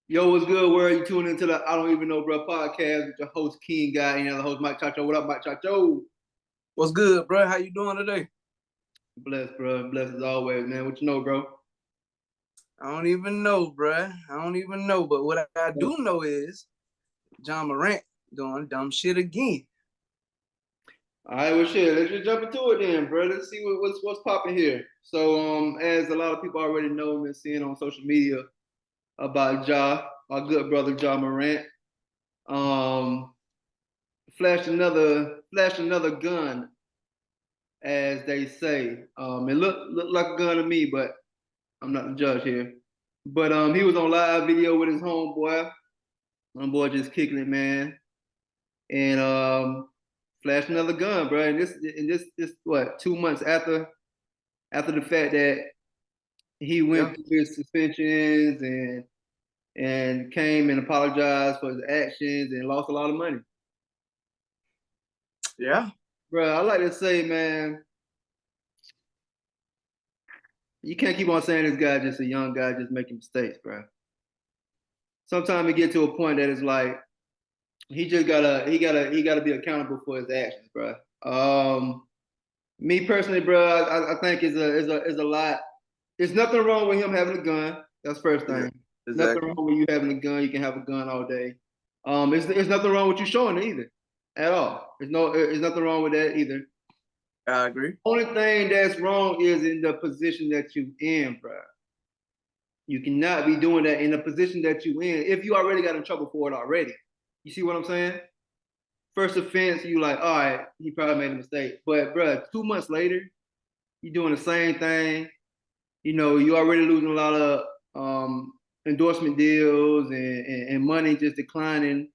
Yo, what's good? Where are you tuning into the I Don't Even Know Bro podcast with your host King Guy and the host Mike Chacho? What up, Mike Chacho? What's good, bro? How you doing today? Blessed, bro. Blessed as always, man. What you know, bro? I don't even know, bro. I don't even know. But what I do know is John Morant doing dumb shit again. All right, well, shit. Let's just jump into it then, bro. Let's see what's popping here. So, as a lot of people already know and been seeing on social media about our good brother Ja Morant, um, flashed another gun, as they say. It looked like a gun to me, but I'm not the judge here. But he was on live video with his homeboy. Homeboy just kicking it, man, and flashed another gun, bro. And this what 2 months after the fact that he Yeah, went through his suspensions and came and apologized for his actions and lost a lot of money, yeah. bro. I like to say, man, you can't keep on saying this guy just a young guy just making mistakes, bro. Sometimes it get to a point that it's like he gotta be accountable for his actions, bro. Me personally, bro, I think is a lot. There's nothing wrong with him having a gun. That's first Yeah, thing. Nothing exactly. wrong with you having a gun. You can have a gun all day. There's nothing wrong with you showing it either, at all. There's nothing wrong with that either. I agree. Only thing that's wrong is in the position that you in, bro. You cannot be doing that in the position that you in if you already got in trouble for it already. You see what I'm saying? First offense, you like, all right, he probably made a mistake. But bro, 2 months later, you doing the same thing. You know, you already losing a lot of endorsement deals and money just declining.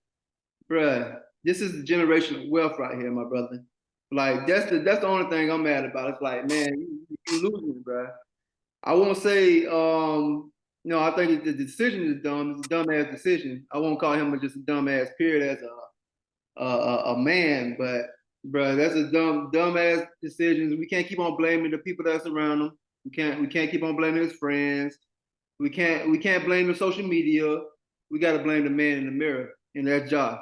Bruh, this is the generational wealth right here, my brother. Like that's the only thing I'm mad about. It's like, man, you losing, bruh. I won't say no, I think the decision is dumb. It's a dumbass decision. I won't call him just a dumbass period as a man, but bro, that's a dumb ass decision. We can't keep on blaming the people that's around him. We can't keep on blaming his friends. We can't blame the social media. We got to blame the man in the mirror, and that's job,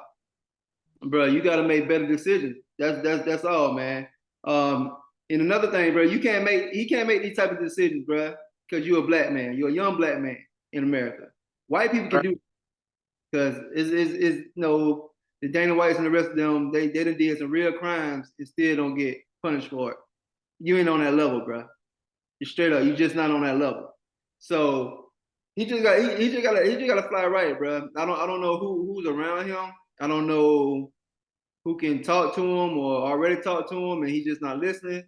bro. You got to make better decisions. That's all, man. Um, and another thing, bro, he can't make these type of decisions, bro, because you're a black man. You're a young black man in America. White people can Right. do because is the Dana Whites and the rest of them they done did some real crimes and still don't get punished for it. You ain't on that level, bro. You straight up, you just not on that level. So he just got to fly right, bro. I don't know who's around him. I don't know who can talk to him or already talk to him, and he's just not listening.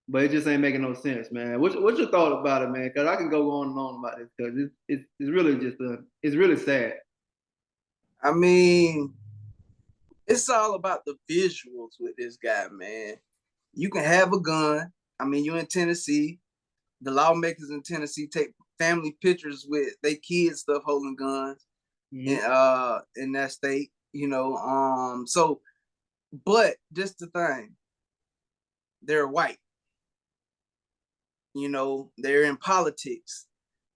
But it just ain't making no sense, man. What's your thought about it, man? Because I can go on and on about this because it's really it's really sad. I mean, it's all about the visuals with this guy, man. You can have a gun. I mean, you're in Tennessee. The lawmakers in Tennessee take family pictures with their kids stuff holding guns Mm-hmm. in that state, you know. So but just the thing, they're white. You know, they're in politics.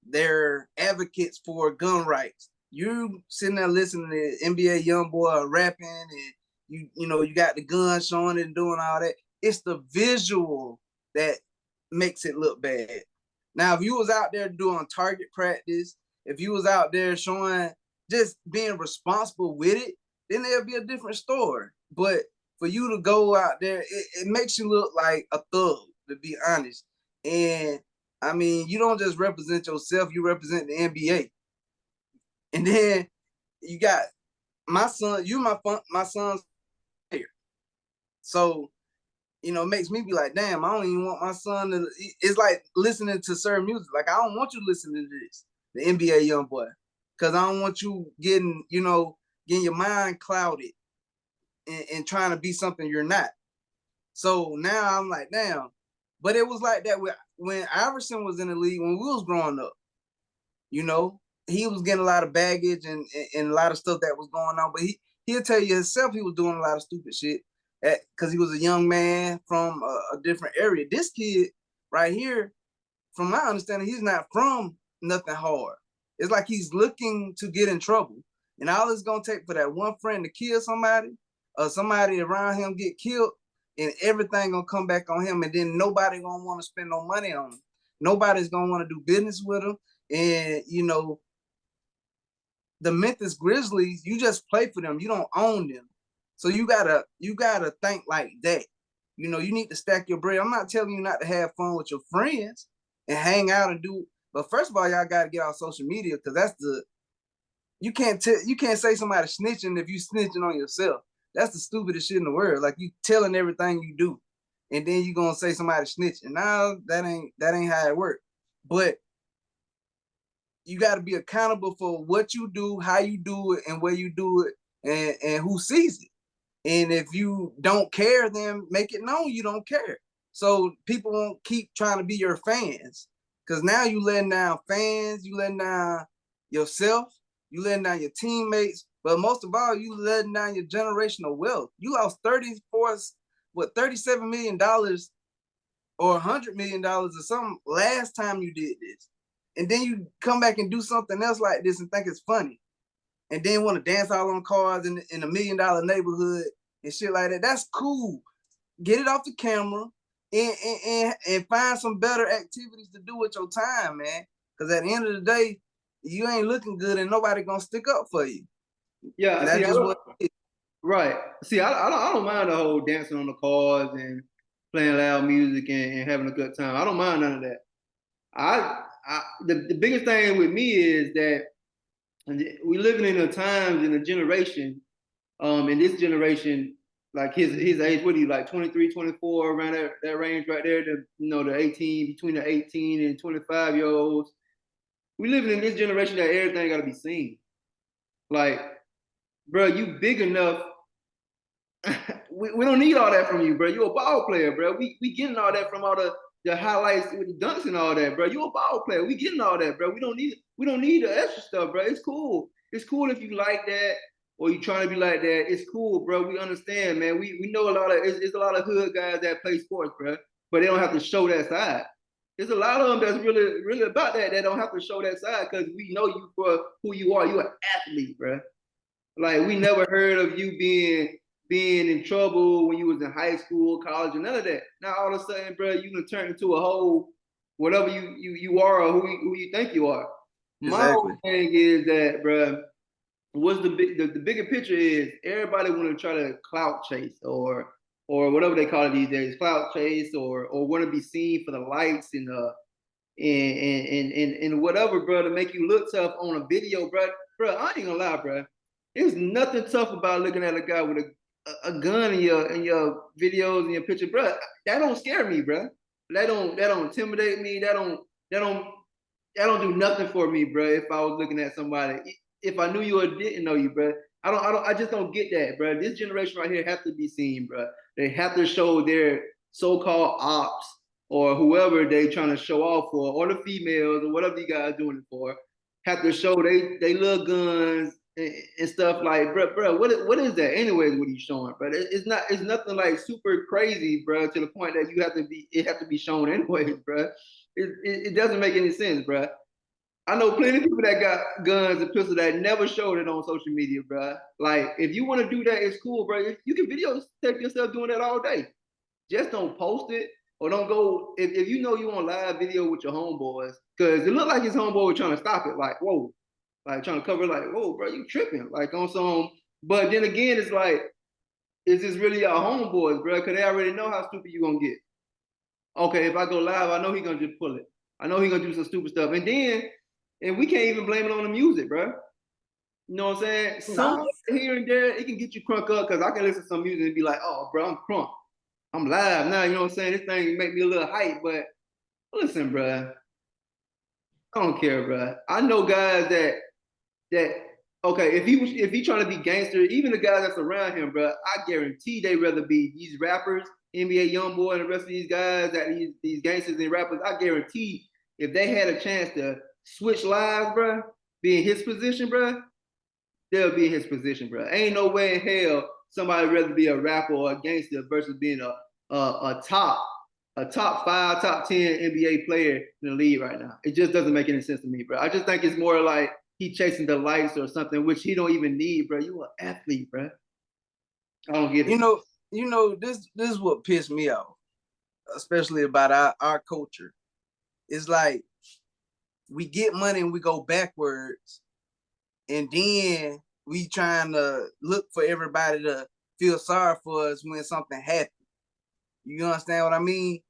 They're advocates for gun rights. You sitting there listening to NBA young boy rapping, and you know you got the gun showing it and doing all that. It's the visual that makes it look bad. Now, if you was out there doing target practice, if you was out there showing just being responsible with it, then there'll be a different story. But for you to go out there, it makes you look like a thug, to be honest. And I mean, you don't just represent yourself, you represent the NBA. And then you got my son, my son's player. So, it makes me be like, damn, I don't even want my son to. It's like listening to certain music. Like, I don't want you listening to this, the NBA young boy, because I don't want you getting your mind clouded and trying to be something you're not. So now I'm like, damn. But it was like that when Iverson was in the league when we was growing up. You know, he was getting a lot of baggage and a lot of stuff that was going on. But he'll tell you himself he was doing a lot of stupid shit because he was a young man from a different area. This kid right here, from my understanding, he's not from nothing hard. It's like he's looking to get in trouble. And all it's gonna take for that one friend to kill somebody or somebody around him get killed, and everything gonna come back on him, and then nobody gonna want to spend no money on him. Nobody's gonna want to do business with him. And you know, the Memphis Grizzlies, you just play for them. You don't own them. So you gotta think like that. You know, you need to stack your bread. I'm not telling you not to have fun with your friends and hang out and do. But first of all, y'all gotta get off social media, because that's the you can't say somebody snitching if you snitching on yourself. That's the stupidest shit in the world. Like, you telling everything you do, and then you gonna say somebody snitching. No, that ain't how it works. But you got to be accountable for what you do, how you do it, and where you do it, and who sees it. And if you don't care, then make it known you don't care. So people won't keep trying to be your fans, because now you letting down fans, you letting down yourself, you letting down your teammates, but most of all, you letting down your generational wealth. You lost $37 million or $100 million or something last time you did this. And then you come back and do something else like this and think it's funny, and then want to dance all on cars in a $1 million neighborhood and shit like that. That's cool. Get it off the camera and find some better activities to do with your time, man. Because at the end of the day, you ain't looking good and nobody gonna stick up for you. Yeah, that's just what it is. Right. See, I don't mind the whole dancing on the cars and playing loud music and having a good time. I don't mind none of that. The biggest thing with me is that we living in a times in a generation, in this generation, like his age, what are you, like 23, 24, around that range right there, the 18, between the 18 and 25-year-olds. We living in this generation that everything gotta be seen. Like, bro, you big enough. we don't need all that from you, bro. You a ball player, bro. We getting all that from all the highlights with the dunks and all that, bro. You a ball player. We getting all that, bro. We don't need the extra stuff, bro. It's cool. It's cool if you like that or you trying to be like that. It's cool, bro. We understand, man. We know it's a lot of hood guys that play sports, bro, but they don't have to show that side. There's a lot of them that's really, really about that. They don't have to show that side because we know you for who you are. You're an athlete, bro. Like, we never heard of you being in trouble when you was in high school, college, and none of that. Now all of a sudden, bro, you gonna turn into a whole whatever you are or who you think you are. My whole thing is that, bro, what's the bigger picture is everybody want to try to clout chase or whatever they call it these days, clout chase or want to be seen for the likes and whatever, bro, to make you look tough on a video, bro. Bro, I ain't gonna lie, bro. There's nothing tough about looking at a guy with a gun in your videos and your picture, bro. That don't scare me, bro. That don't intimidate me. That don't do nothing for me, bro. If I was looking at somebody, if I knew you or didn't know you, bro, I just don't get that, bro. This generation right here have to be seen, bro. They have to show their so-called ops or whoever they trying to show off for, or the females or whatever you guys doing it for, have to show they little guns and stuff like, bro, what is that? Anyways, what are you showing, bro? It's nothing like super crazy, bro, to the point that it have to be shown anyways, bro. It doesn't make any sense, bro. I know plenty of people that got guns and pistols that never showed it on social media, bro. Like, if you want to do that, it's cool, bro. You can tape yourself doing that all day. Just don't post it or don't go. If you know you on live video with your homeboys, because it looked like his homeboy was trying to stop it. Like, whoa, like trying to cover, like, whoa, bro, you tripping, like on some. But then again, it's like, is this really our homeboys, bro? Because they already know how stupid you gonna get. Okay, if I go live, I know he gonna just pull it. I know he gonna do some stupid stuff, and we can't even blame it on the music, bro. You know what I'm saying? Some here and there, it can get you crunk up because I can listen to some music and be like, oh, bro, I'm crunk. I'm live now. You know what I'm saying? This thing make me a little hype, but listen, bro. I don't care, bro. I know guys that okay, if he trying to be gangster, even the guys that's around him, bro, I guarantee they rather be these rappers, NBA YoungBoy, and the rest of these guys that these gangsters and rappers. I guarantee if they had a chance to switch lives, bro, be in his position, bro, they'll be in his position, bro. Ain't no way in hell somebody rather be a rapper or a gangster versus being a top a top 5, top 10 NBA player in the league right now. It just doesn't make any sense to me, bro. I just think it's more like he chasing the lights or something, which he don't even need, bro. You an athlete, bro. I don't get it. This is what pissed me off, especially about our culture. It's like we get money and we go backwards, and then we trying to look for everybody to feel sorry for us when something happens. You understand what I mean?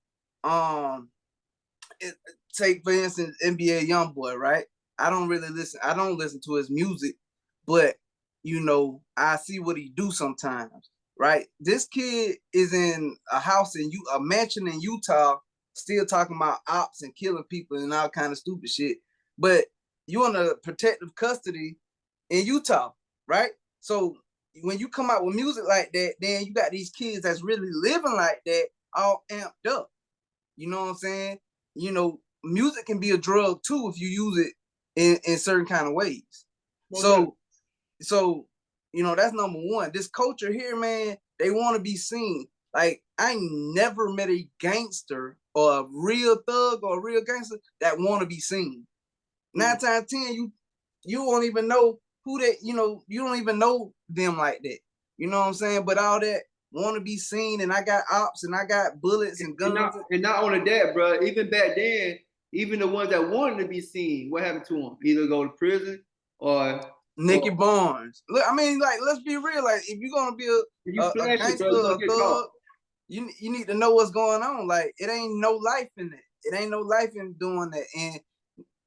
Take for instance NBA YoungBoy, right? I don't listen to his music, but I see what he do sometimes, right? This kid is in a mansion in Utah, still talking about ops and killing people and all kind of stupid shit. But you in a protective custody in Utah, right? So when you come out with music like that, then you got these kids that's really living like that, all amped up. You know what I'm saying? Music can be a drug too if you use it in certain kind of ways. So that's number one. This culture here, man, they want to be seen. Like, I never met a gangster or a real thug or a real gangster that want to be seen. 9 times 10, you won't even know who that, you don't even know them like that. You know what I'm saying? But all that want to be seen, and I got ops and I got bullets and guns. And not only that, bro, even back then, even the ones that wanted to be seen, what happened to them? Either go to prison or Nicky Barnes. Look, I mean, like, let's be real. Like, if you're gonna be a gangster or a thug, you need to know what's going on. Like, it ain't no life in it. It ain't no life in doing that. And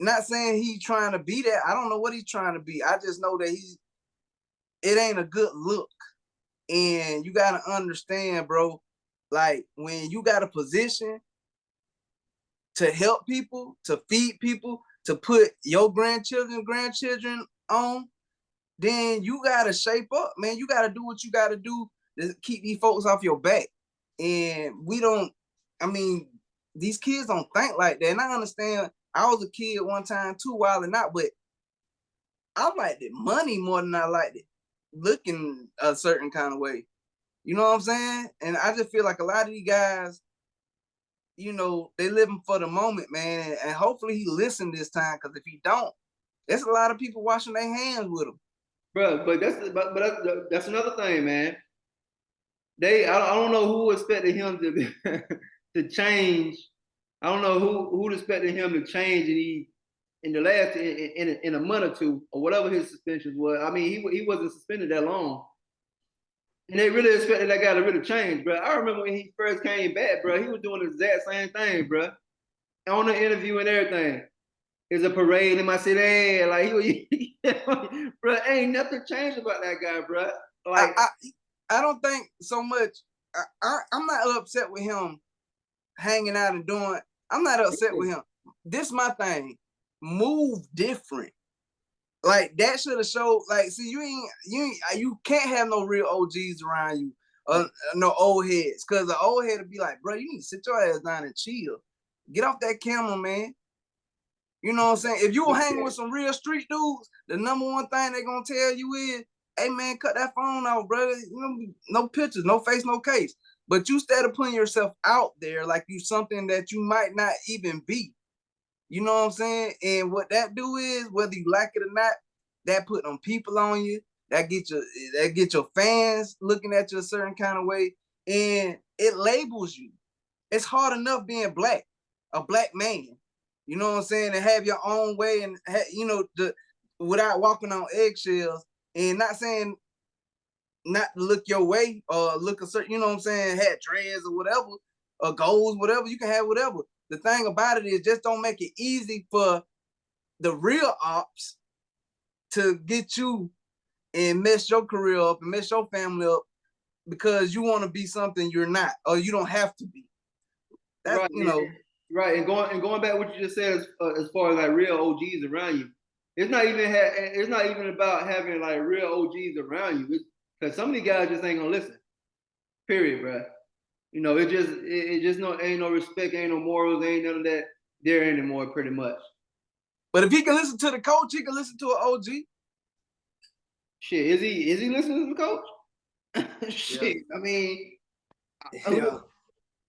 not saying he's trying to be that. I don't know what he's trying to be. I just know that it ain't a good look. And you gotta understand, bro, like, when you got a position to help people, to feed people, to put your grandchildren on, then you gotta shape up, man. You gotta do what you gotta do to keep these folks off your back. And these kids don't think like that. And I understand, I was a kid one time too, wild and out, but I liked it money more than I liked it looking a certain kind of way. You know what I'm saying? And I just feel like a lot of these guys, they living for the moment, man. And hopefully he listened this time, because if he don't, there's a lot of people washing their hands with him. Bro, but that's another thing, man. I don't know who expected him to to change. I don't know who expected him to change in the last in a month or two, or whatever his suspensions was. I mean, he wasn't suspended that long. And they really expected that guy to really change, bro. I remember when he first came back, bro, he was doing the exact same thing, bro. On the interview and everything. It's a parade in my city. Like, bro, ain't nothing changed about that guy, bro. Like, I don't think so much. I'm not upset with him hanging out and doing. I'm not upset with him. This my thing. Move different. Like, that should have showed. Like, see, you can't have no real OGs around you, no old heads, because the old head would be like, bro, you need to sit your ass down and chill. Get off that camera, man. You know what I'm saying? If you were hanging with some real street dudes, the number one thing they're gonna tell you is, hey man, cut that phone off, brother. No pictures, no face, no case. But you instead of putting yourself out there like you something that you might not even be. You know what I'm saying? And what that do is, whether you like it or not, that put them people on you. That get your fans looking at you a certain kind of way, and it labels you. It's hard enough being black, a black man. You know what I'm saying? And have your own way, and without walking on eggshells, and not saying not to look your way or look a certain, you know what I'm saying, had dreads or whatever, or goals, whatever, you can have whatever. The thing about it is, just don't make it easy for the real ops to get you and mess your career up and mess your family up because you want to be something you're not, or you don't have to be. That's, right, right. And going back to what you just said, as far as like real OGs around you, it's not even about having like real OGs around you, because some of these guys just ain't gonna listen. Period, bro. It just ain't no respect, ain't no morals, ain't none of that there anymore, pretty much. But if he can listen to the coach, he can listen to an OG. Shit, is he listening to the coach? Shit, yeah. I mean, yeah.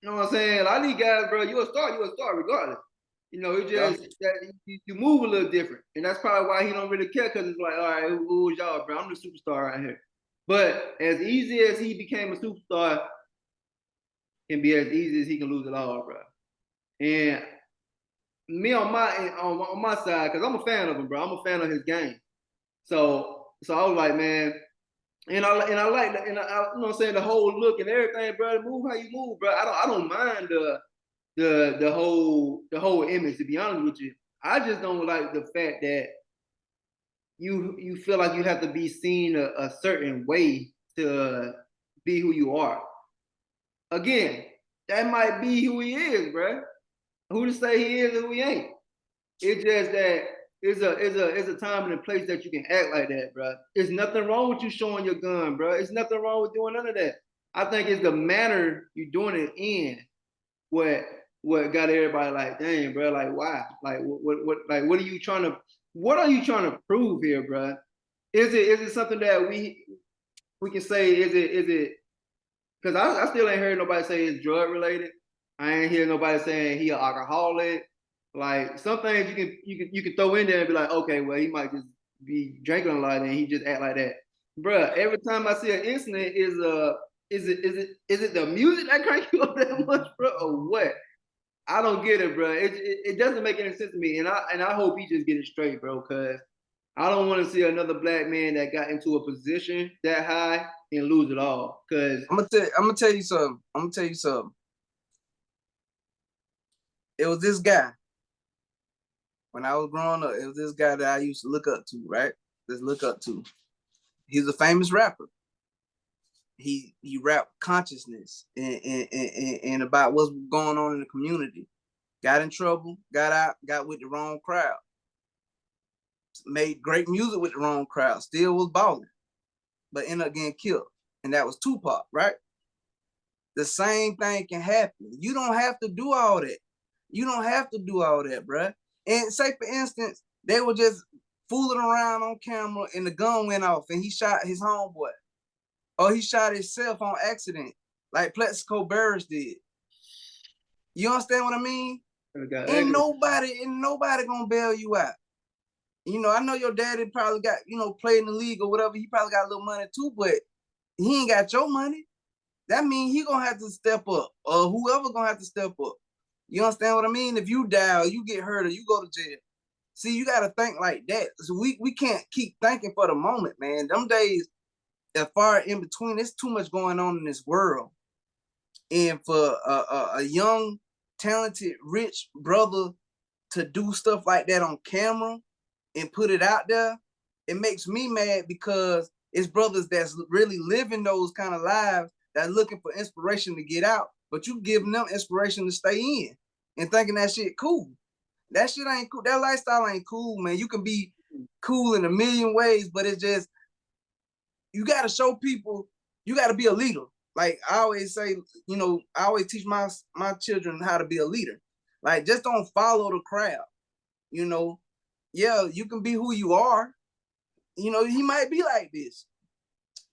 You know what I'm saying? A lot of these guys, bro, you're a star regardless. You know, it Yeah. just that you move a little different, and that's probably why he don't really care because it's like, all right, who is y'all, bro? I'm the superstar right here. But as easy as he became a superstar, can be as easy as he can lose it all, bro. And me on my side, because I'm a fan of him, bro. I'm a fan of his game. So I was like, man, and I like that, and you know what I'm saying, the whole look and everything, bro. Move how you move, bro. I don't mind the whole image, to be honest with you. I just don't like the fact that you feel like you have to be seen a certain way to be who you are. Again, that might be who he is, bro. Who to say he is and who he ain't? It's just that it's a time and a place that you can act like that, bro. There's nothing wrong with you showing your gun, bro. It's nothing wrong with doing none of that. I think it's the manner you're doing it in what what got everybody like, dang, bro, like why? Like what are you trying to prove here, bro? Is it something that we can say? Is it because I still ain't heard nobody say it's drug related. I ain't hear nobody saying he an alcoholic. Like some things you can throw in there and be like, okay, well he might just be drinking a lot and he just act like that, bruh. Every time I see an incident, is it the music that crank you up that much, bro, or what? I don't get it, bro. It doesn't make any sense to me, and I hope he just get it straight, bro, because I don't want to see another black man that got into a position that high and lose it all. Because I'm gonna tell you something. It was this guy when I was growing up. It was this guy that I used to look up to, right? Just look up to. He's a famous rapper. He rapped consciousness and about what's going on in the community. Got in trouble, got out, got with the wrong crowd. Made great music with the wrong crowd. Still was balling, but ended up getting killed. And that was Tupac, right? The same thing can happen. You don't have to do all that. You don't have to do all that, bruh. And say, for instance, they were just fooling around on camera and the gun went off and he shot his homeboy. Or he shot himself on accident, like Plexico Burris did. You understand what I mean? Ain't nobody gonna bail you out. You know, I know your daddy probably got, play in the league or whatever. He probably got a little money too, but he ain't got your money. That means he gonna have to step up, or whoever gonna have to step up. You understand what I mean? If you die or you get hurt or you go to jail, see, you gotta think like that. So we can't keep thinking for the moment, man. Them days are far in between. There's too much going on in this world, and for a young, talented, rich brother to do stuff like that on camera and put it out there, it makes me mad because it's brothers that's really living those kind of lives that looking for inspiration to get out, but you giving them inspiration to stay in and thinking that shit cool. That shit ain't cool. That lifestyle ain't cool, man. You can be cool in a million ways, but it's just, you got to show people, you got to be a leader. Like I always say, I always teach my children how to be a leader. Like, just don't follow the crowd. Yeah, you can be who you are. He might be like this.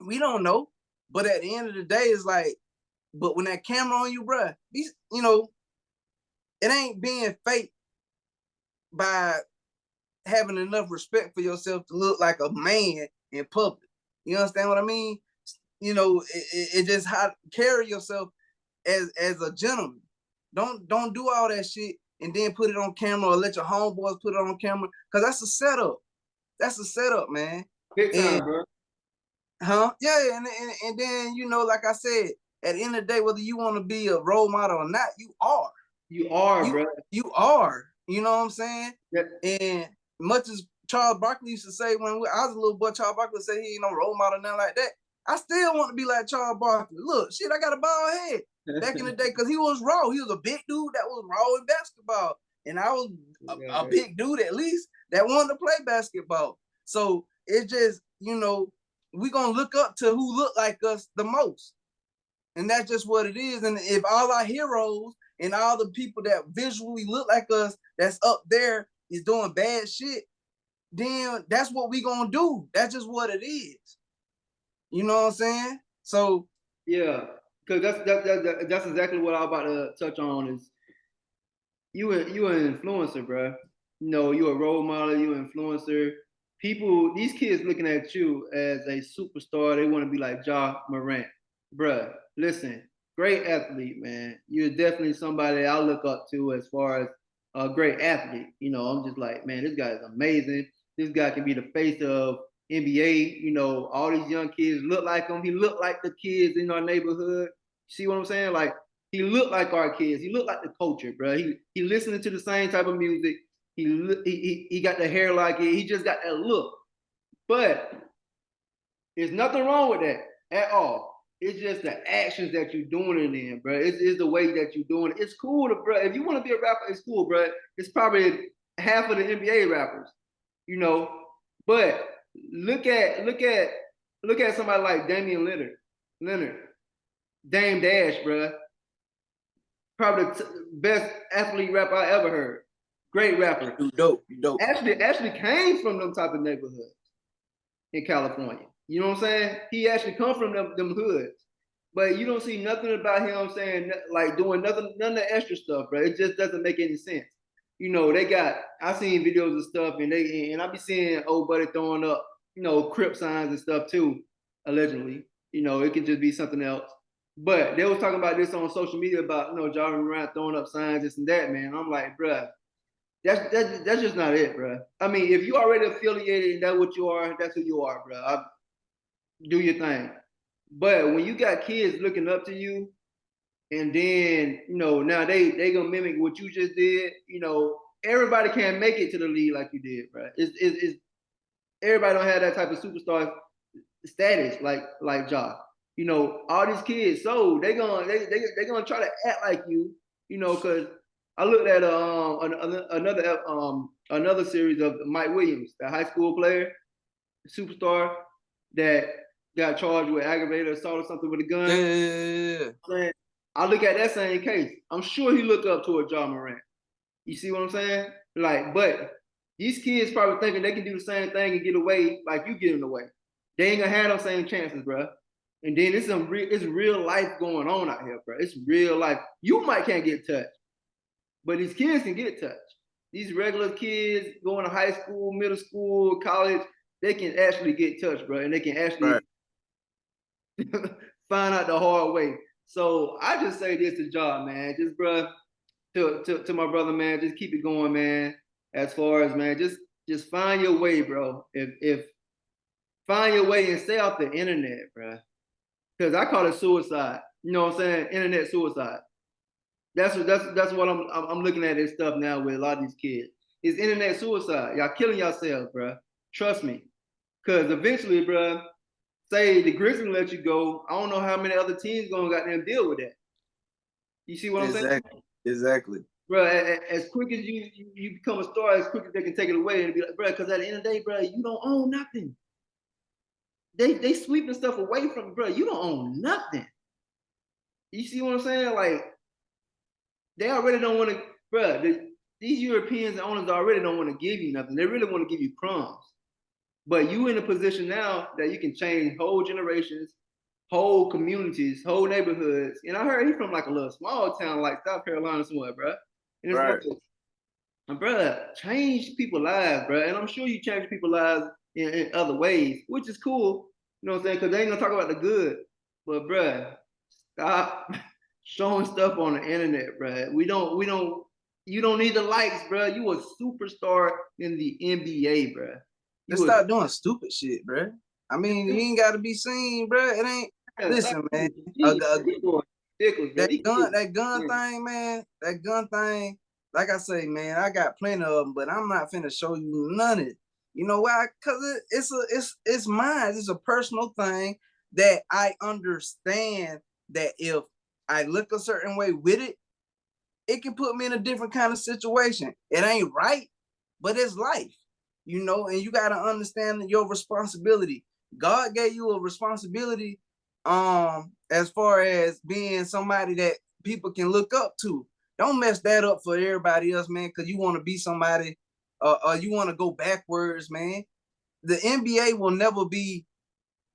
We don't know. But at the end of the day, it's like, but when that camera on you, bruh, it ain't being fake by having enough respect for yourself to look like a man in public. You understand what I mean? It just how to carry yourself as a gentleman. Don't do all that shit and then put it on camera or let your homeboys put it on camera, because that's a setup. That's a setup, man. big time, bro. Yeah, and then, like I said, at the end of the day, whether you want to be a role model or not, you are. You are, bro. You are. You know what I'm saying? Yep. And much as Charles Barkley used to say when I was a little boy, Charles Barkley said he ain't no role model, nothing like that. I still want to be like Charles Barkley. Look, shit, I got a bald head back in the day because he was raw. He was a big dude that was raw in basketball. And I was a big dude, at least, that wanted to play basketball. So it's just, we going to look up to who look like us the most. And that's just what it is. And if all our heroes and all the people that visually look like us that's up there is doing bad shit, then that's what we going to do. That's just what it is. You know what I'm saying? So yeah, because that's exactly what I was about to touch on. Is you an influencer, bro. You know, you a role model, you an influencer. People, these kids looking at you as a superstar. They want to be like Ja Morant, bruh. Listen, great athlete, man. You're definitely somebody I look up to as far as a great athlete. You know, I'm just like, man, this guy is amazing. This guy can be the face of NBA. You know, all these young kids look like him. He looked like the kids in our neighborhood. See what I'm saying? Like he looked like our kids. He looked like the culture, bro. He listening to the same type of music. He got the hair like it. He just got that look. But there's nothing wrong with that at all. It's just the actions that you're doing it in, bro. It's the way that you're doing it. It's cool, to, bro. If you want to be a rapper, it's cool, bro. It's probably half of the NBA rappers, you know. But look at somebody like Damian Leonard, Dame Dash, bro. Probably the best athlete rapper I ever heard. Great rapper. You dope. You dope. Actually came from them type of neighborhoods in California. You know what I'm saying? He actually come from them hoods. But you don't see nothing about him saying like doing nothing, none of the extra stuff, bro. It just doesn't make any sense. You know, they got I seen videos of stuff and I be seeing old buddy throwing up, you know, Crip signs and stuff too, allegedly. You know, it could just be something else. But they was talking about this on social media about, you know, Jarvis Morant throwing up signs, this and that, man. I'm like, bruh, that's just not it, bro. I mean, if you already affiliated and that's what you are, that's who you are, bro. Do your thing. But when you got kids looking up to you, and then you know now they gonna mimic what you just did. You know, everybody can't make it to the league like you did, bro. It's everybody don't have that type of superstar status like Ja. You know, all these kids, so they gonna try to act like you know, because I looked at another series of Mike Williams, the high school player, superstar that got charged with aggravated assault or something with a gun. Yeah. I look at that same case. I'm sure he looked up to a Ja Morant. You see what I'm saying? Like, but these kids probably thinking they can do the same thing and get away like you getting away. They ain't gonna have those same chances, bro. And then it's real life going on out here, bro. It's real life. You might can't get touched, but these kids can get touched. These regular kids going to high school, middle school, college, they can actually get touched, bro, and they can actually find out the hard way. So I just say this to Ja, man. Just, bro, to my brother, man, just keep it going, man. As far as, man, just find your way, bro. If find your way and stay off the internet, bro. Because I call it suicide. You know what I'm saying? Internet suicide. That's what I'm looking at this stuff now with a lot of these kids. It's internet suicide. Y'all killing yourselves, bro. Trust me. Because eventually, bro, say the Grizzlies let you go, I don't know how many other teams gonna got them deal with that. You see what I'm saying? Exactly. Bro, as quick as you become a star, as quick as they can take it away and be like, bro, because at the end of the day, bro, you don't own nothing. They sweeping stuff away from you, bro. You don't own nothing. You see what I'm saying? Like, they already don't want to, bro. These Europeans and owners already don't want to give you nothing. They really want to give you crumbs. But you in a position now that you can change whole generations, whole communities, whole neighborhoods. And I heard he's from like a little small town like South Carolina somewhere, bro. And it's like, bro, change people's lives, bro. And I'm sure you change people's lives in other ways, which is cool. You know what I'm saying? Because they ain't gonna talk about the good. But, bro, stop showing stuff on the internet, bro. You don't need the likes, bro. You a superstar in the NBA, bro. Let's stop doing stupid shit, bro. I mean, you ain't got to be seen, bro. It ain't. Listen, man. That gun thing, man. That gun thing. Like I say, man, I got plenty of them, but I'm not finna show you none of it. You know why? Cause it's mine. It's a personal thing that I understand that if I look a certain way with it, it can put me in a different kind of situation. It ain't right, but it's life. You know, and you got to understand your responsibility. God gave you a responsibility as far as being somebody that people can look up to. Don't mess that up for everybody else, man, because you want to be somebody you want to go backwards, man. The NBA will never be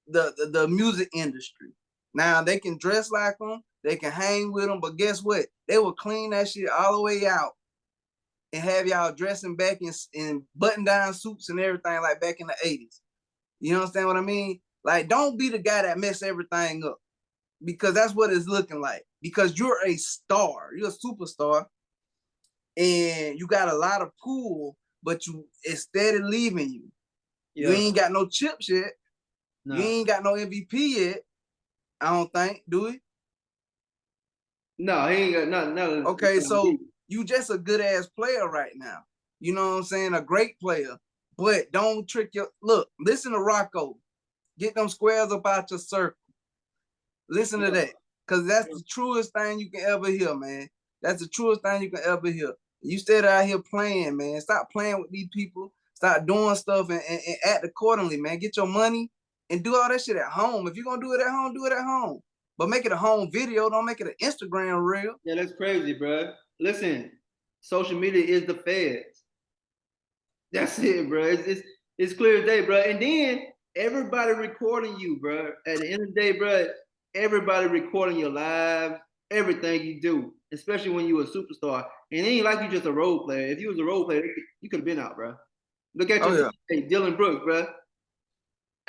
the music industry. Now they can dress like them, they can hang with them, but guess what? They will clean that shit all the way out and have y'all dressing back in button-down suits and everything like back in the 80s. You understand what I mean? Like, don't be the guy that mess everything up, because that's what it's looking like. Because you're a star, you're a superstar, and you got a lot of pull, but it's steady leaving you. Yeah. You ain't got no chips yet. No. You ain't got no MVP yet. I don't think, do we? No, he ain't got nothing. Okay, so you just a good ass player right now. You know what I'm saying? A great player. But don't trick your look. Listen to Rocco. Get them squares up out your circle. Listen to that. Because that's the truest thing you can ever hear, man. That's the truest thing you can ever hear. You stay out here playing, man. Stop playing with these people. Stop doing stuff and act accordingly, man. Get your money and do all that shit at home. If you're going to do it at home, do it at home. But make it a home video. Don't make it an Instagram reel. Yeah, that's crazy, bro. Listen, social media is the feds. That's it, bro. It's clear as day, bro. And then everybody recording you, bro. At the end of the day, bro, everybody recording your lives, everything you do, especially when you a superstar. And it ain't like you just a role player. If you was a role player, you could have been out, bro. Look at your teammate, Dylan Brooks, bro.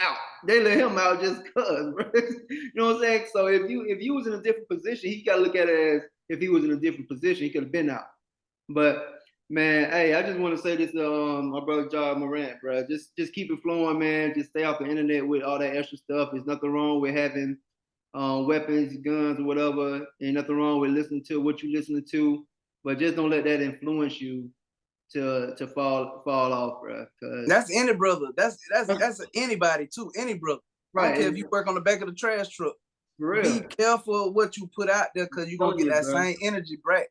Out. They let him out just cause, bro. You know what I'm saying? So if you was in a different position, he gotta look at it as if he was in a different position, he could have been out. But man, hey, I just want to say this to my brother John Morant, bro. Just keep it flowing, man. Just stay off the internet with all that extra stuff. There's nothing wrong with having weapons, guns, or whatever. Ain't nothing wrong with listening to what you listening to, but just don't let that influence you to fall off, bro. That's any brother. That's anybody too. Any brother. Right. I don't care if you work on the back of the trash truck. Be careful of what you put out there, because you're gonna get that same energy back.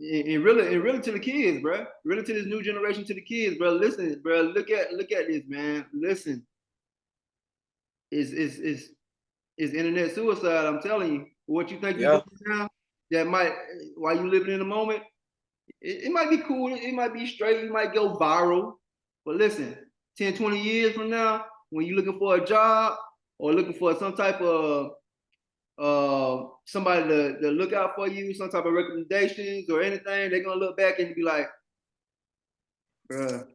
And really to the kids, bro. Really to this new generation, to the kids, bro. Listen, bro. Look at this, man. Listen. Is internet suicide. I'm telling you. What you think you're doing now, that might, while you living in the moment, it might be cool. It might be straight. You might go viral. But listen, 10, 20 years from now, when you're looking for a job or looking for some type of somebody to look out for you, some type of recommendations or anything, they're gonna look back and be like, bruh,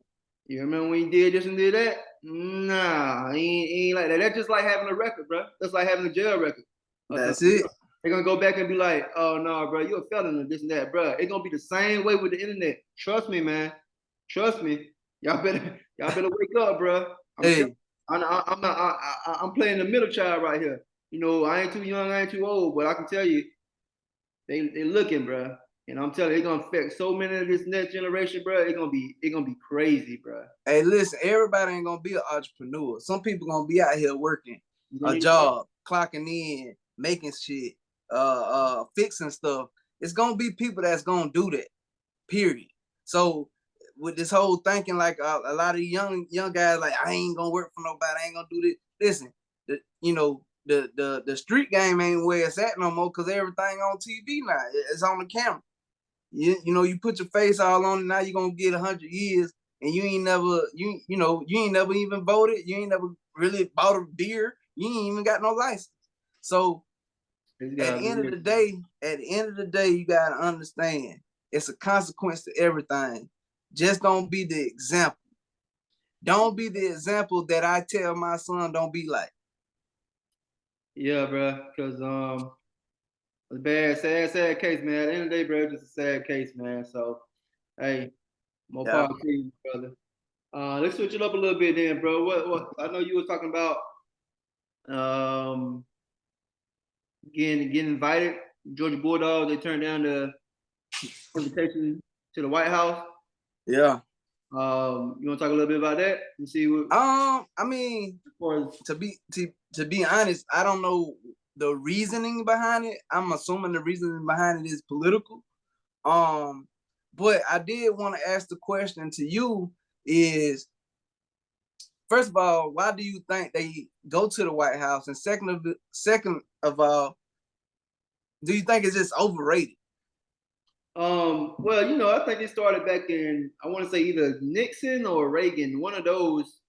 you remember when you did this and did that? Nah, ain't like that. That's just like having a record, bro. That's like having a jail record. That's it. They're gonna go back and be like, oh no, bro, you're a felon and this and that, bro. It's gonna be the same way with the internet. Trust me, man. Trust me. Y'all better wake up, bro. I'm playing the middle child right here. You know, I ain't too young, I ain't too old, but I can tell you, they looking, bro. And I'm telling you, it's gonna affect so many of this next generation, bro. It's gonna be crazy, bro. Hey, listen, everybody ain't gonna be an entrepreneur. Some people gonna be out here working a job, clocking in, making shit, fixing stuff. It's gonna be people that's gonna do that. Period. So with this whole thinking, like a lot of young guys, like, I ain't gonna work for nobody, I ain't gonna do this. Listen, the street game ain't where it's at no more, because everything on TV now. It's on the camera. You know, you put your face all on it, now you're gonna get 100 years, and you ain't never even voted, you ain't never really bought a beer, you ain't even got no license. So at the end of the day, you gotta understand it's a consequence to everything. Just don't be the example. Don't be the example that I tell my son don't be like. Yeah, bro, because it's bad, sad case, man. At the end of the day, bro, just a sad case, man. So, hey, more power to you, brother. Let's switch it up a little bit then, bro. What I know you were talking about getting invited. Georgia Bulldogs, they turned down the invitation to the White House. Yeah. You want to talk a little bit about that and see what? I mean, to be honest, I don't know the reasoning behind it. I'm assuming the reasoning behind it is political. But I did want to ask the question to you is, first of all, why do you think they go to the White House? And second of all, do you think it's just overrated? Well, I think it started back in, I want to say either Nixon or Reagan, one of those.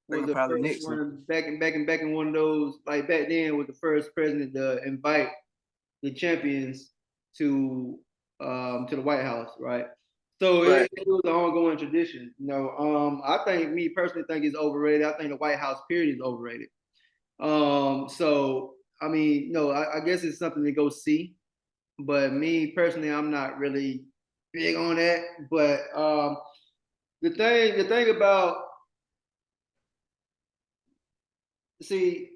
was the probably first Nixon. one back in one of those, like back then was the first president to invite the champions to the White House, right? So Right. it was an ongoing tradition. I think me personally think it's overrated. I think the White House period is overrated. So I mean, no, I guess it's something to go see. But me personally, I'm not really big on that. But the thing about see,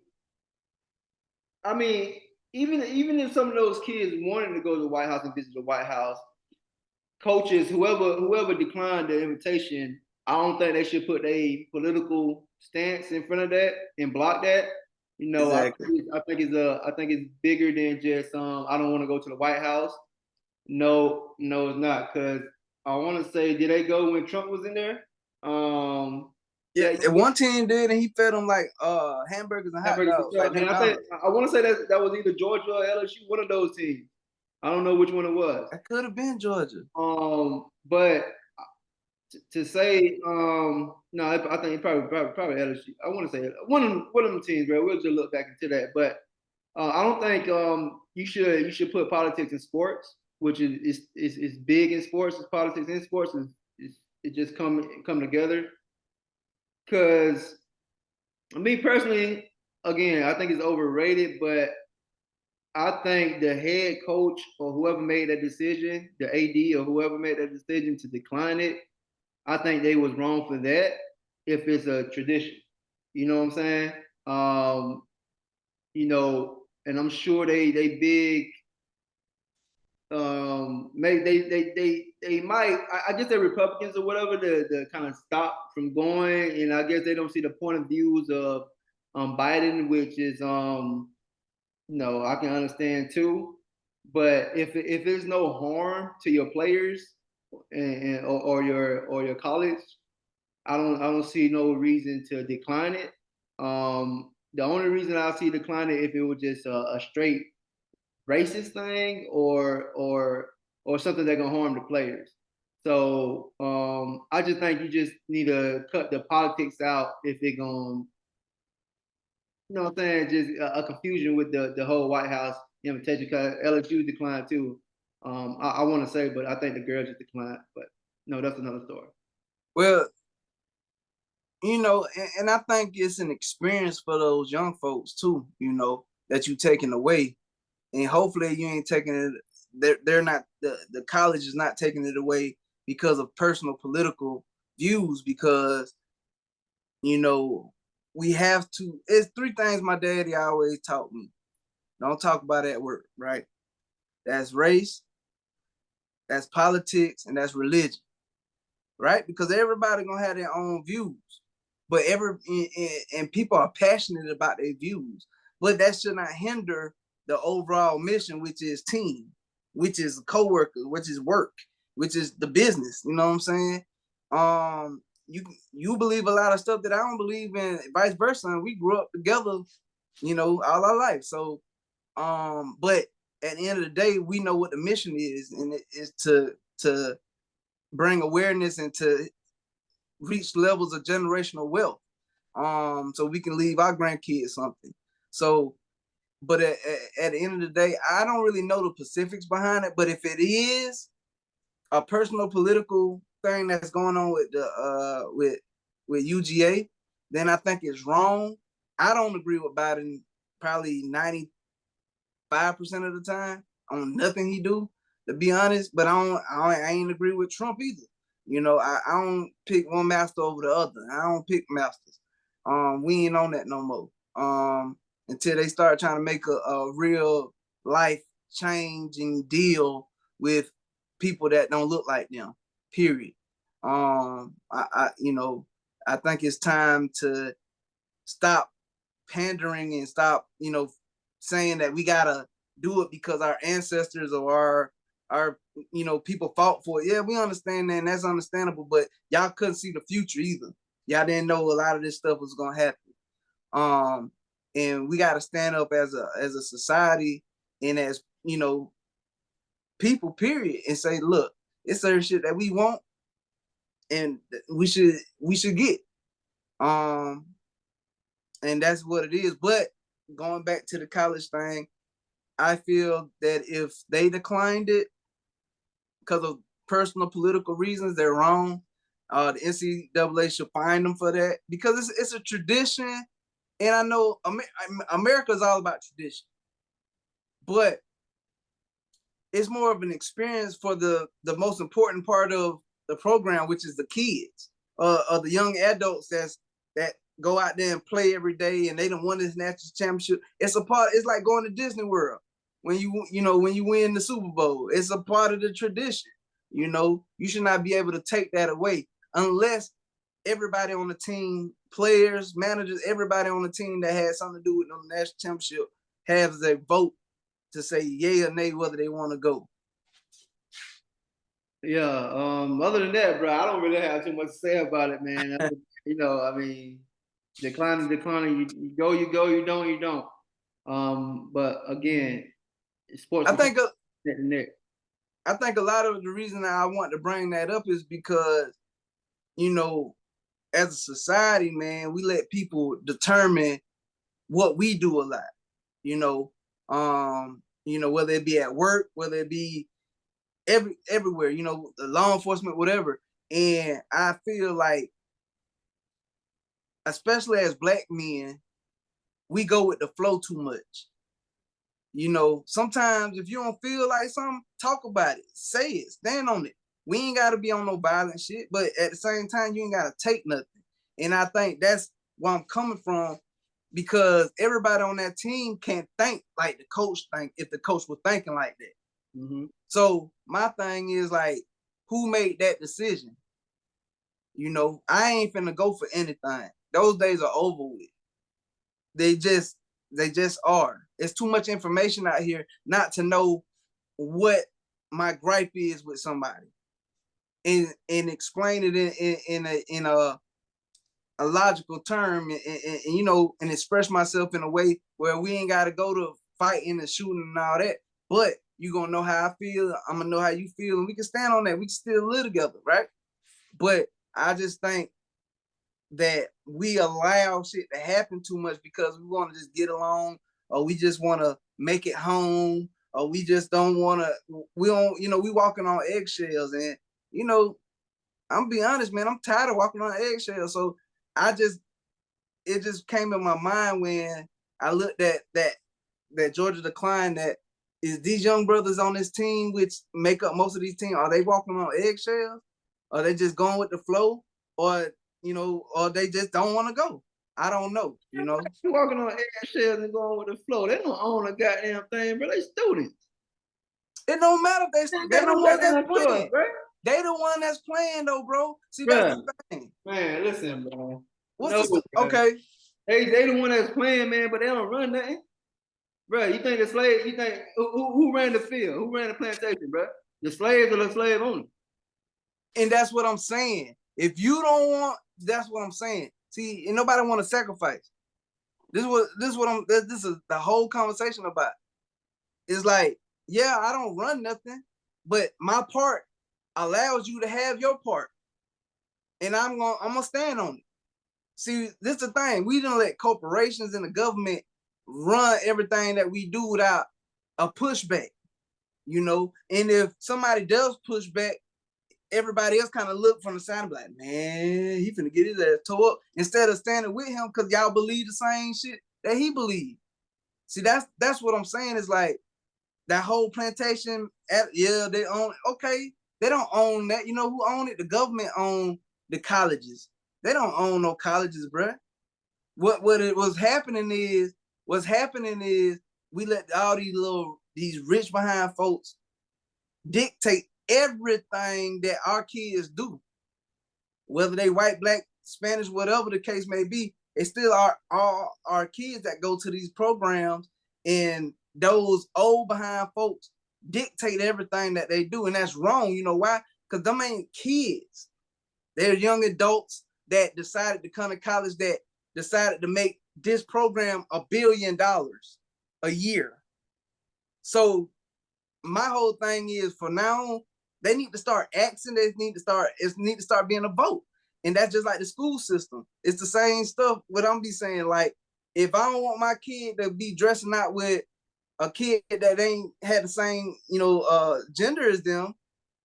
I mean, even if some of those kids wanted to go to the White House and visit the White House, coaches, whoever declined the invitation, I don't think they should put a political stance in front of that and block that. Exactly. I think it's bigger than just I don't want to go to the White House. No, no, it's not because I want to say did they go when Trump was in there? Yeah, That and one team did, and he fed them like hamburgers and hot hamburgers and dogs, stuff, like and I think McDonald's. I want to say that was either Georgia or LSU, one of those teams. I don't know which one it was. That could have been Georgia. But to say no, I think probably LSU. I want to say one of them teams, bro. We'll just look back into that, but I don't think you should put politics in sports, which is big in sports. It's politics in sports is it just come together. Because me personally, again, I think it's overrated, but I think the head coach or whoever made that decision, the AD or whoever made that decision to decline it, I think they was wrong for that if it's a tradition. You know what I'm saying? Um, and I'm sure they big maybe they might I guess they're Republicans or whatever to kind of stop from going, and I guess they don't see the point of views of Biden, which is I can understand too. But if there's no harm to your players or your college, I don't see no reason to decline it. The only reason I see decline it if it was just a straight racist thing or something that gonna harm the players. So I just think you just need to cut the politics out if it gonna, what I'm saying, just a confusion with the whole White House invitation because LSU declined too. I want to say, but I think the girls just declined. But no, that's another story. Well, and I think it's an experience for those young folks too. That you taking away, and hopefully you ain't taking it. They're not the college is not taking it away because of personal political views. Because we have to. It's three things my daddy always taught me. Don't talk about at work, right? That's race, that's politics, and that's religion, right? Because everybody gonna have their own views, but and people are passionate about their views, but that should not hinder the overall mission, which is team, which is co-workers, which is work, which is the business. You know what I'm saying? You believe a lot of stuff that I don't believe in, vice versa. And we grew up together, all our life. So, but at the end of the day, we know what the mission is, and it is to bring awareness and to reach levels of generational wealth. So we can leave our grandkids something. So, but at the end of the day, I don't really know the specifics behind it. But if it is a personal political thing that's going on with the with UGA, then I think it's wrong. I don't agree with Biden probably 95% of the time on nothing he do, to be honest. But I ain't agree with Trump either. I don't pick one master over the other. I don't pick masters. We ain't on that no more. Until they start trying to make a real life changing deal with people that don't look like them. Period. I think it's time to stop pandering and stop, saying that we gotta do it because our ancestors or our people fought for it. Yeah, we understand that, and that's understandable, but y'all couldn't see the future either. Y'all didn't know a lot of this stuff was gonna happen. And we gotta stand up as a society and as people, period, and say, look, it's certain shit that we want and we should get. And that's what it is. But going back to the college thing, I feel that if they declined it because of personal political reasons, they're wrong. The NCAA should fine them for that because it's a tradition. And I know America is all about tradition, but it's more of an experience for the most important part of the program, which is the kids, or the young adults that go out there and play every day, and they don't win this national championship. It's a part. It's like going to Disney World when when you win the Super Bowl. It's a part of the tradition. You should not be able to take that away unless everybody on the team, players, managers, everybody on the team that had something to do with the national championship has a vote to say yay or nay whether they want to go. Yeah. Other than that, bro, I don't really have too much to say about it, man. I mean, declining. You go, you go. You don't, you don't. But again, sports. I think Nick. I think a lot of the reason I want to bring that up is because, as a society, man, we let people determine what we do a lot. Whether it be at work, whether it be everywhere, the law enforcement, whatever. And I feel like, especially as Black men, we go with the flow too much. Sometimes if you don't feel like something, talk about it, say it, stand on it. We ain't got to be on no violent shit, but at the same time, you ain't got to take nothing. And I think that's where I'm coming from, because everybody on that team can't think like the coach think if the coach was thinking like that. Mm-hmm. So my thing is like, who made that decision? I ain't finna go for anything. Those days are over with. They just are. It's too much information out here not to know what my gripe is with somebody, and explain it in a logical term, and express myself in a way where we ain't got to go to fighting and shooting and all that. But you gonna know how I feel. I'm gonna know how you feel, and we can stand on that. We can still live together, right? But I just think that we allow shit to happen too much because we want to just get along, or we just want to make it home, or we just don't want to. We don't, we walking on eggshells, and I'm be honest, man, I'm tired of walking on eggshells. So it just came in my mind when I looked at that Georgia decline. That is, these young brothers on this team, which make up most of these teams, are they walking on eggshells? Are they just going with the flow, or or they just don't want to go? I don't know. Walking on eggshells and going with the flow. They don't own a goddamn thing, bro. They students. It don't matter if they the ones that's playing. Bro. They the one that's playing though, bro. See, bro, that's the thing. Man, listen, bro. What's this? Okay. They the one that's playing, man, but they don't run nothing. Bro, you think the slave, you think who ran the field? Who ran the plantation, bro? The slaves or the slave owners? And that's what I'm saying. If you don't want, that's what I'm saying. See, and nobody want to sacrifice. This is the whole conversation about. It's like, yeah, I don't run nothing, but my part allows you to have your part. And I'm gonna stand on it. See, this is the thing. We didn't let corporations and the government run everything that we do without a pushback. And if somebody does push back, everybody else kind of look from the side and be like, man, he finna get his ass tore up, instead of standing with him because y'all believe the same shit that he believed. See, that's what I'm saying. Is like that whole plantation. They own. Okay, they don't own that. You know who own it? The government own the colleges. They don't own no colleges, bruh. What's happening is we let all these rich behind folks dictate everything that our kids do, whether they white, black, Spanish, whatever the case may be. It's still our kids that go to these programs, and those old behind folks dictate everything that they do, and that's wrong. You know why? Because them ain't kids. They're young adults that decided to come to college, that decided to make this program $1 billion a year. So my whole thing is, for now, they need to start acting. It need to start being a vote. And that's just like the school system. It's the same stuff. What I'm be saying, like, if I don't want my kid to be dressing out with a kid that ain't had the same, gender as them,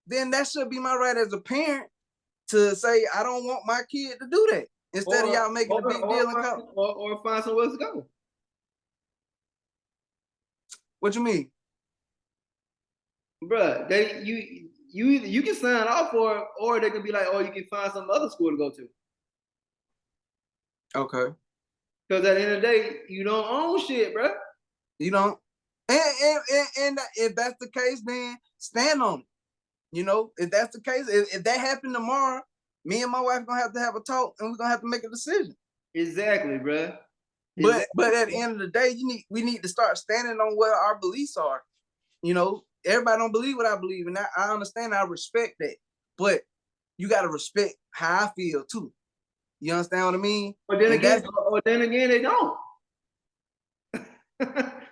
then that should be my right as a parent to say I don't want my kid to do that. Instead of y'all making a big deal and or find somewhere else to go. What you mean? Bruh, you can sign off for it, or they can be like, oh, you can find some other school to go to. Okay. Because at the end of the day, you don't own shit, bruh. You don't. And if that's the case, then stand on it. If that's the case, if that happened tomorrow, me and my wife gonna have a talk, and we're gonna have to make a decision. Exactly, bruh. But at the end of the day, we need to start standing on what our beliefs are. Everybody don't believe what I believe, and I understand. I respect that, but you got to respect how I feel too. You understand what I mean? But then again, they don't.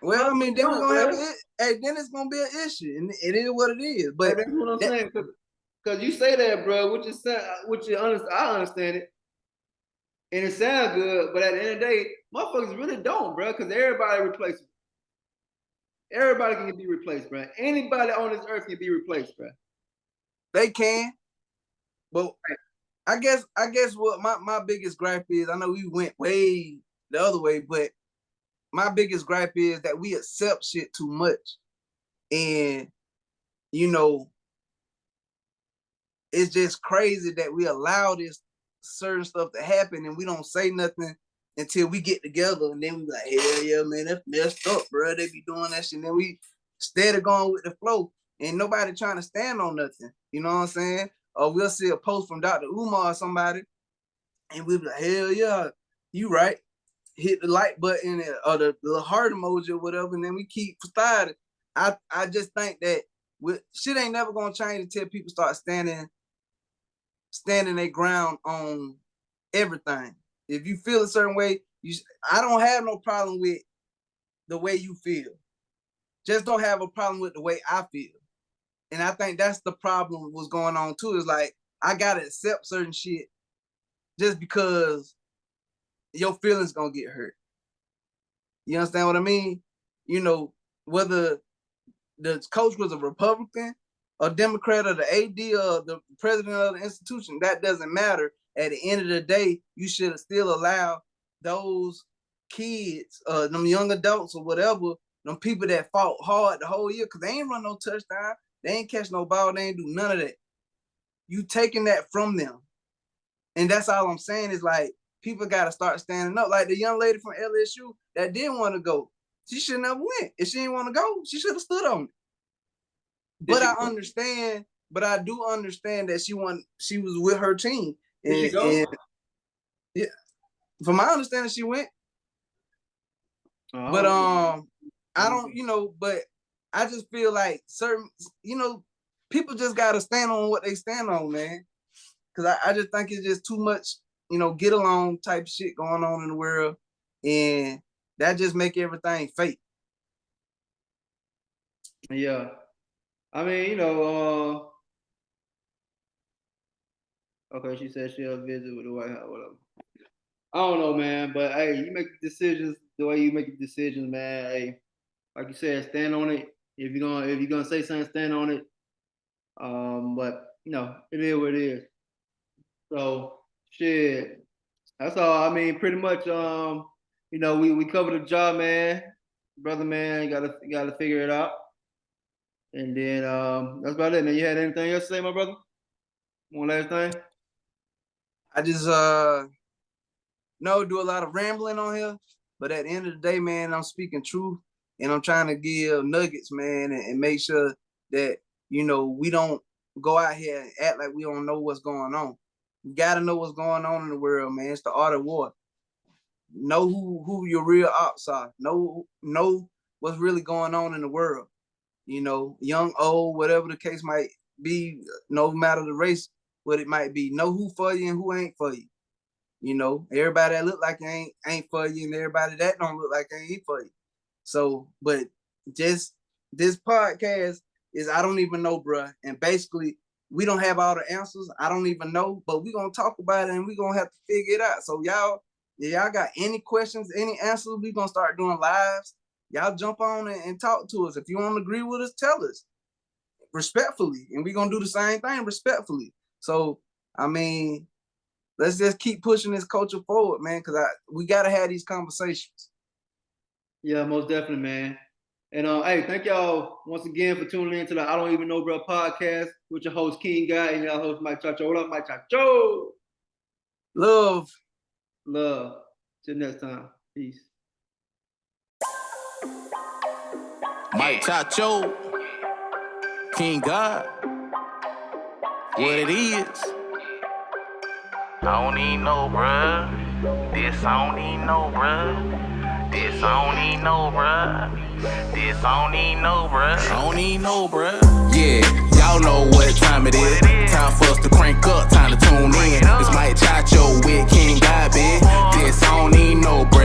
Well, I mean, then we're gonna have it. Hey, then it's gonna be an issue, and it is what it is. But that's what I'm saying. Because you say that, bro, I understand it, and it sounds good. But at the end of the day, motherfuckers really don't, bro. Because everybody replaceable. Everybody can be replaced, bro. Anybody on this earth can be replaced, bro. They can, but I guess what my biggest gripe is, I know we went way the other way, but my biggest gripe is that we accept shit too much. And, it's just crazy that we allow this certain stuff to happen and we don't say nothing until we get together. And then we be like, hell yeah, man, that's messed up, bro. They be doing that shit. And then we instead of going with the flow, ain't nobody trying to stand on nothing. You know what I'm saying? Or we'll see a post from Dr. Umar or somebody, and we'll be like, hell yeah, you right. Hit the like button or the heart emoji or whatever, and then we keep starting. I just think that shit ain't never gonna change until people start standing their ground on everything. If you feel a certain way, I don't have no problem with the way you feel. Just don't have a problem with the way I feel. And I think that's the problem what's going on too. Is like I gotta accept certain shit just because your feelings gonna get hurt. You understand what I mean? Whether the coach was a Republican, a Democrat, or the AD, or the president of the institution, that doesn't matter. At the end of the day, you should still allow those kids, them young adults or whatever, them people that fought hard the whole year, because they ain't run no touchdown, they ain't catch no ball, they ain't do none of that. You taking that from them. And that's all I'm saying is like, people got to start standing up. Like the young lady from LSU that didn't want to go, she should never went. If she didn't want to go, she should have stood on it. But I understand, I do understand that she was with her team. Did she go? Yeah, from my understanding, she went. Oh, but I don't, but I just feel like certain, people just gotta stand on what they stand on, man. Because I just think it's just too much, get along type shit going on in the world, and that just make everything fake. Yeah. I mean, okay, she said she'll visit with the White House, whatever. I don't know, man, but hey, you make decisions the way you make decisions, man. Hey, like you said, stand on it. If you're gonna say something, stand on it. But it is what it is. So shit. That's all. I mean, pretty much we covered the job, man. Brother, man, you gotta figure it out. And then that's about it, man. You had anything else to say, my brother? One last thing? I just do a lot of rambling on here, but at the end of the day, man, I'm speaking truth and I'm trying to give nuggets, man, and make sure that we don't go out here and act like we don't know what's going on. You gotta know what's going on in the world, man. It's the art of war. Know who your real ops are. Know what's really going on in the world. Young, old, whatever the case might be, no matter the race, what it might be. Know who for you and who ain't for you. Everybody that look like ain't for you, and everybody that don't look like ain't for you. So, but just this podcast is I don't even know, bruh. And basically, we don't have all the answers. I don't even know, but we're gonna talk about it and we're gonna have to figure it out. So y'all y'all got any questions, any answers, we gonna start doing lives. Y'all jump on and talk to us. If you don't agree with us, tell us respectfully, and we gonna do the same thing respectfully. So, I mean, let's just keep pushing this culture forward, man, because we gotta have these conversations. Yeah, most definitely, man. And hey, thank y'all once again for tuning in to the I Don't Even Know Bro podcast with your host King Guy and your host Mike Chacho. What up, Mike Chacho? Love. Till next time. Peace. Mike Chacho, King God, what it is. I don't even know, bruh. This I don't even know, bruh. This I don't even know, bruh. This I don't even know, bruh. I don't even know, bruh. Yeah, y'all know what time it is. Time for us to crank up, time to tune in. It's Mike Chacho with King God, bitch. This I don't even know, bruh.